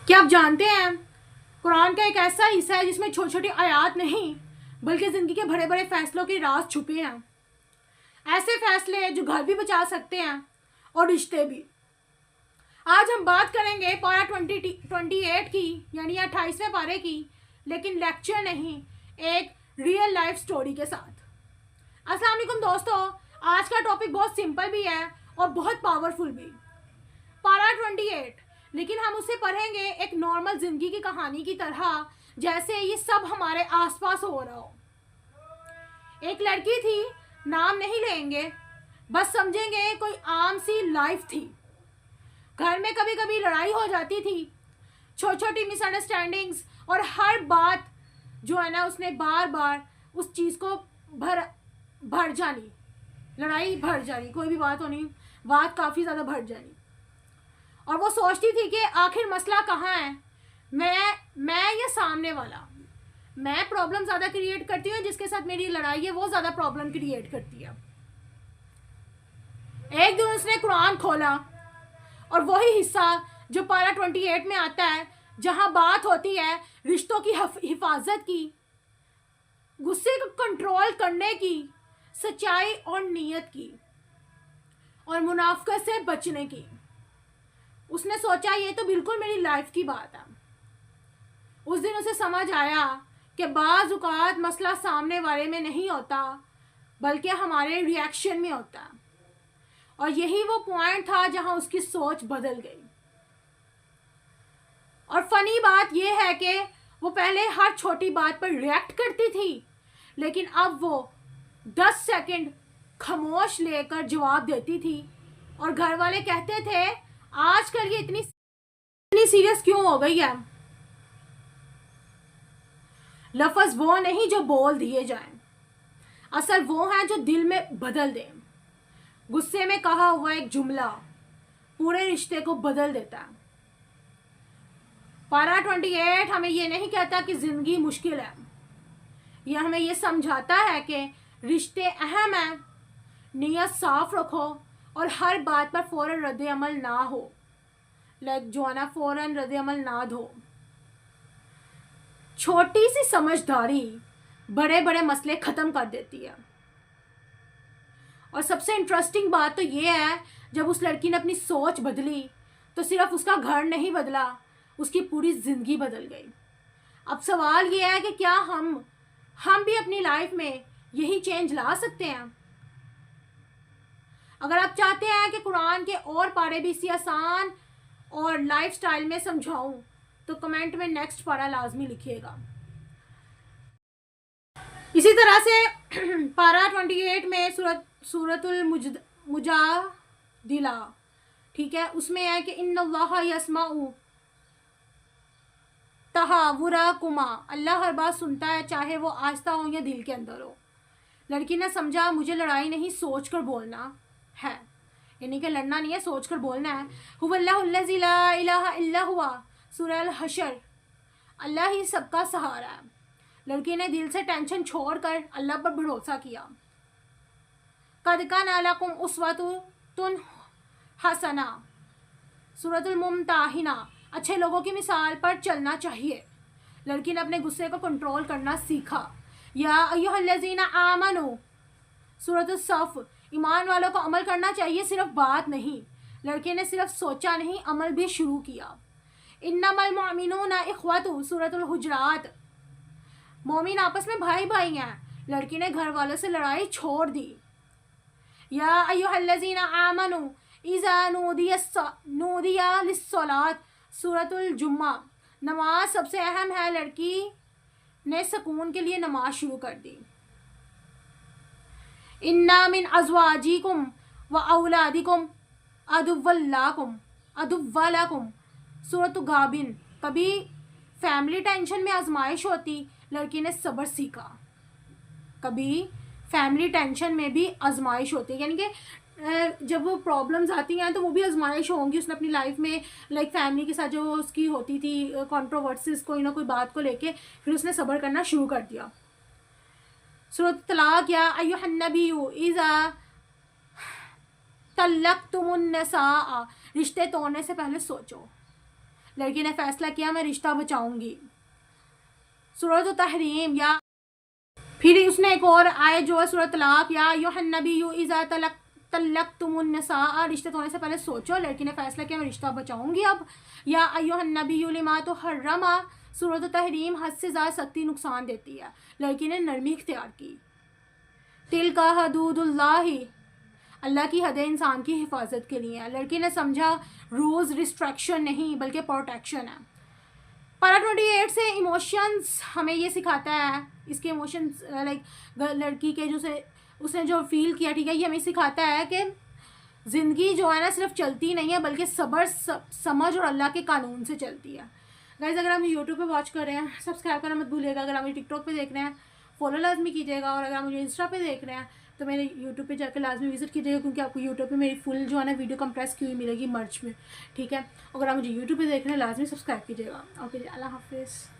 क्या आप जानते हैं कुरान का एक ऐसा हिस्सा है जिसमें छोटी छोटी आयात नहीं बल्कि ज़िंदगी के बड़े बड़े फैसलों के राज छुपे हैं। ऐसे फैसले जो घर भी बचा सकते हैं और रिश्ते भी। आज हम बात करेंगे पारा 28 की, यानी 28वें पारे की, लेकिन लेक्चर नहीं, एक रियल लाइफ स्टोरी के साथ। अस्सलाम वालेकुम दोस्तों, आज का टॉपिक बहुत सिंपल भी है और बहुत पावरफुल भी। पारा 28, लेकिन हम उसे पढ़ेंगे एक नॉर्मल जिंदगी की कहानी की तरह, जैसे ये सब हमारे आसपास हो रहा हो। एक लड़की थी, नाम नहीं लेंगे, बस समझेंगे कोई आम सी लाइफ थी। घर में कभी कभी लड़ाई हो जाती थी, छोटी छोटी मिसअंडरस्टैंडिंग्स, और हर बात जो है ना उसने बार बार उस चीज़ को भर जानी, लड़ाई भर जानी, कोई भी बात होनी, बात काफ़ी ज़्यादा भर जानी। और वो सोचती थी कि आखिर मसला कहाँ है, मैं या सामने वाला। मैं प्रॉब्लम ज़्यादा क्रिएट करती हूँ, जिसके साथ मेरी लड़ाई है वो ज़्यादा प्रॉब्लम क्रिएट करती है। एक दिन उसने कुरान खोला और वही हिस्सा जो पारा 28 में आता है, जहाँ बात होती है रिश्तों की हिफाजत की, गुस्से को कंट्रोल करने की, सच्चाई और नीयत की, और मुनाफकत से बचने की। उसने सोचा ये तो बिल्कुल मेरी लाइफ की बात है। उस दिन उसे समझ आया कि बाज़ औक़ात मसला सामने वाले में नहीं होता बल्कि हमारे रिएक्शन में होता है। और यही वो पॉइंट था जहां उसकी सोच बदल गई। और फनी बात यह है कि वो पहले हर छोटी बात पर रिएक्ट करती थी, लेकिन अब वो 10 सेकंड खामोश लेकर जवाब देती थी। और घर वाले कहते थे आजकल ये इतनी सीरियस क्यों हो गई है। लफ्ज़ वो नहीं जो बोल दिए जाएं, असल वो हैं जो दिल में बदल दें। गुस्से में कहा हुआ एक जुमला पूरे रिश्ते को बदल देता है। पारा 28 हमें ये नहीं कहता कि ज़िंदगी मुश्किल है, यह हमें ये समझाता है कि रिश्ते अहम हैं, नीयत साफ रखो और हर बात पर फ़ौरन रद्द अमल ना हो, जो है ना फ़ौरन रद्द अमल ना दो। छोटी सी समझदारी बड़े बड़े मसले ख़त्म कर देती है। और सबसे इंटरेस्टिंग बात तो ये है, जब उस लड़की ने अपनी सोच बदली तो सिर्फ उसका घर नहीं बदला, उसकी पूरी ज़िंदगी बदल गई। अब सवाल ये है कि क्या हम भी अपनी लाइफ में यही चेंज ला सकते हैं। अगर आप चाहते हैं कि कुरान के और पारे भी इसी आसान और लाइफ स्टाइल में समझाऊं तो कमेंट में नेक्स्ट पारा लाजमी लिखिएगा। इसी तरह से पारा 28 में सूरतुल मुजादिला, ठीक है, उसमें है कि इन्नल्लाह यस्माउ तहावुरकुमा, अल्लाह हर बात सुनता है, चाहे वो आहिस्ता हो या दिल के अंदर हो। लड़की ने समझा मुझे लड़ाई नहीं सोच कर बोलना है, यानी कि लड़ना नहीं है, सोच कर बोलना है। हुवल्लाहुल्लज़ी ला इलाहा इल्ला हुवा, सूरह अल हशर, अल्लाह ही सबका सहारा है। लड़की ने दिल से टेंशन छोड़कर अल्लाह पर भरोसा किया। कद काना लकुम उस्वतुन हसना, सूरतुल मुमताहिना, अच्छे लोगों की मिसाल पर चलना चाहिए। लड़की ने अपने गुस्से को कंट्रोल करना सीखा। या अय्युहल्लज़ीना आमनू, सूरतुल सफ, ईमान वालों को अमल करना चाहिए, सिर्फ बात नहीं। लड़के ने सिर्फ सोचा नहीं, अमल भी शुरू किया। इन्नमल मुमिनूना इख्वतु, सूरतुल हुजरात, मोमिन आपस में भाई भाई हैं। लड़की ने घर वालों से लड़ाई छोड़ दी। या अय्युहल्लज़ीना आमनू इज़ा नूदिया लिस्सलात, सूरतुल जुम्मा, नमाज सबसे अहम है। लड़की ने सुकून के लिए नमाज शुरू कर दी। इन्ना मिन अज़वाजिकुम व औलादिकुम अदुव्वलाकुम, सूरत गाबिन, कभी फैमिली टेंशन में आजमाइश होती, लड़की ने सब्र सीखा। कभी फैमिली टेंशन में भी आजमाइश होती है, यानी कि जब वो प्रॉब्लम्स आती हैं तो वो भी आजमाइश होंगी। उसने अपनी लाइफ में लाइक फैमिली के साथ जो उसकी होती थी कंट्रोवर्सीज, कोई ना कोई बात को लेके, फिर उसने सब्र करना शुरू कर दिया। सूरत तलाक, या अय्युहन नबिय्यु इज़ा तल्लक़्तुमुन निसा, रिश्ते तोड़ने से पहले सोचो। लड़की ने फ़ैसला किया मैं रिश्ता बचाऊंगी, सूरत तहरीम। या फिर उसने एक और आयत जो है सूरत तलाक, या अय्युहन नबिय्यु इज़ा तल्लक़्तुमुन निसा, रिश्ते तोड़ने से पहले सोचो, लड़की ने फ़ैसला किया मैं रिश्ता बचाऊंगी अब। या अय्युहन नबिय्यु लिमा तुहर्रमा, सूरत तहरीम, हद से ज़्यादा सख्ती नुकसान देती है, लड़की ने नरमी इख्तियार की। तिल्का हदूदुल्लाहि, अल्लाह की हदें इंसान की हिफाजत के लिए है, लड़की ने समझा रूल्स रिस्ट्रिक्शन नहीं बल्कि प्रोटेक्शन है। पारा 28 से इमोशंस हमें ये सिखाता है, इसके इमोशंस लाइक लड़की के जो से उसने जो फील किया, ठीक है, ये हमें सिखाता है कि ज़िंदगी जो है ना सिर्फ चलती नहीं है बल्कि सब्र समझ और अल्लाह के कानून से चलती है। गाइस अगर आप मुझे यूट्यूब पे वॉच कर रहे हैं सब्सक्राइब करना मत भूलिएगा, अगर आप मुझे टिकटॉक पे देख रहे हैं फॉलो लाजमी कीजिएगा, और अगर आप मुझे इंस्टा पे देख रहे हैं तो मेरे यूट्यूब पे जाकर लाजमी विजिट कीजिएगा, क्योंकि आपको यूट्यूब पे मेरी फुल जो है ना वीडियो कंप्रेस की हुई मिलेगी मर्च में, ठीक है। अगर आप मुझे यूट्यूब पे देख रहे हैं लाजमी सब्सक्राइब कीजिएगा। ओके, अल्लाह हाफिज़।